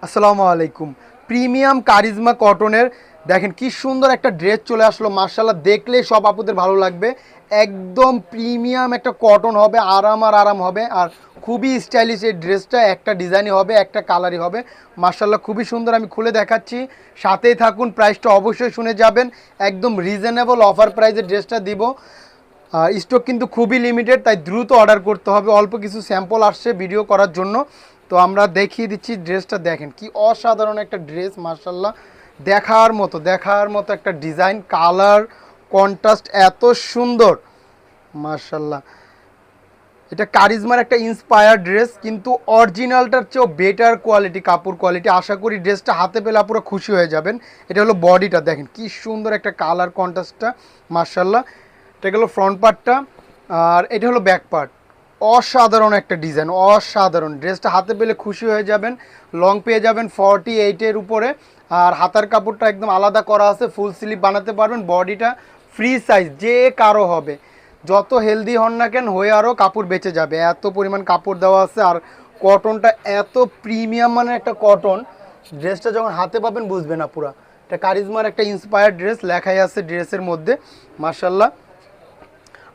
আসসালামু আলাইকুম। Premium charisma কটনের দেখেন কি সুন্দর একটা ড্রেস চলে আসলো, মার্শাল্লাহ দেখলেই সব আপুদের ভালো লাগবে। একদম প্রিমিয়াম একটা কটন হবে, আরাম হবে, আর খুবই স্টাইলিশ। এই ড্রেসটা একটা ডিজাইনই হবে, একটা কালারই হবে, মার্শাল্লাহ খুবই সুন্দর। আমি খুলে দেখাচ্ছি, সাথেই থাকুন। প্রাইসটা অবশ্যই শুনে যাবেন, একদম রিজনেবল অফার প্রাইসে ড্রেসটা দিব। স্টক কিন্তু খুবই লিমিটেড, তাই দ্রুত অর্ডার করতে হবে। অল্প কিছু স্যাম্পল আসছে ভিডিও করার জন্য, তো আমরা দেখিয়ে দিচ্ছি। ড্রেসটা দেখেন কি অসাধারণ একটা ড্রেস, মার্শাল্লাহ দেখার মতো একটা ডিজাইন, কালার কন্ট্রাস্ট এত সুন্দর, মার্শাল্লাহ। এটা কারিজমার একটা ইন্সপায়ার ড্রেস, কিন্তু অরিজিনালটার চেয়েও বেটার কোয়ালিটি, কাপড় কোয়ালিটি। আশা করি ড্রেসটা হাতে পেলে পুরো খুশি হয়ে যাবেন। এটা হলো বডিটা, দেখেন কি সুন্দর একটা কালার কন্ট্রাস্টটা, মার্শাল্লাহ। এটা হলো ফ্রন্ট পার্টটা, আর এটা হলো ব্যাক পার্ট। অসাধারণ একটা ডিজাইন, অসাধারণ। ড্রেসটা হাতে পেলে খুশি হয়ে যাবেন। লং পেয়ে যাবেন 48-এর উপরে, আর হাতার কাপড়টা একদম আলাদা করা আছে, ফুল স্লিভ বানাতে পারবেন। বডিটা ফ্রি সাইজ, যে কারো হবে, যত হেলদি হন না কেন হয়ে আরও কাপড় বেঁচে যাবে, এত পরিমাণ কাপড় দেওয়া আছে। আর কটনটা এত প্রিমিয়াম মানের একটা কটন, ড্রেসটা যখন হাতে পাবেন বুঝবে না পুরা। এটা কারিজমার একটা ইন্সপায়ার্ড ড্রেস, লেখাই আছে ড্রেসের মধ্যে, মার্শাল্লাহ।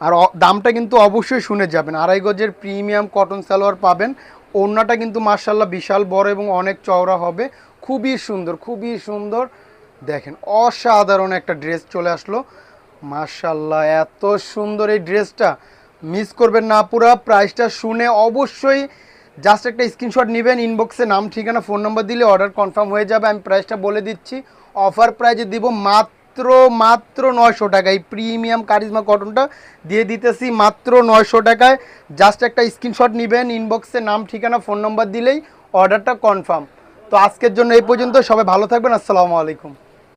আর দামটা কিন্তু অবশ্যই শুনে যাবেন। 2.5 গজের প্রিমিয়াম কটন সালোয়ার পাবেন। ওড়নাটা কিন্তু মার্শাল্লাহ বিশাল বড় এবং অনেক চওড়া হবে, খুবই সুন্দর, খুবই সুন্দর। দেখেন অসাধারণ একটা ড্রেস চলে আসলো, মার্শাল্লাহ এত সুন্দর এই ড্রেসটা মিস করবেন না। পুরা প্রাইসটা শুনে অবশ্যই জাস্ট একটা স্ক্রিনশট নেবেন, ইনবক্সে নাম ঠিকানা ফোন নাম্বার দিলে অর্ডার কনফার্ম হয়ে যাবে। আমি প্রাইসটা বলে দিচ্ছি, অফার প্রাইজে দিব মাত্র 900 টাকা। এই প্রিমিয়াম কারিজমা কটনটা দিয়ে দিতেছি মাত্র 900 টাকায়। জাস্ট একটা স্ক্রিনশট নেবেন, ইনবক্সে নাম ঠিকানা ফোন নাম্বার দিলেই অর্ডারটা কনফার্ম। তো আজকের জন্য এই পর্যন্ত, সবাই ভালো থাকবেন। আসসালামু আলাইকুম।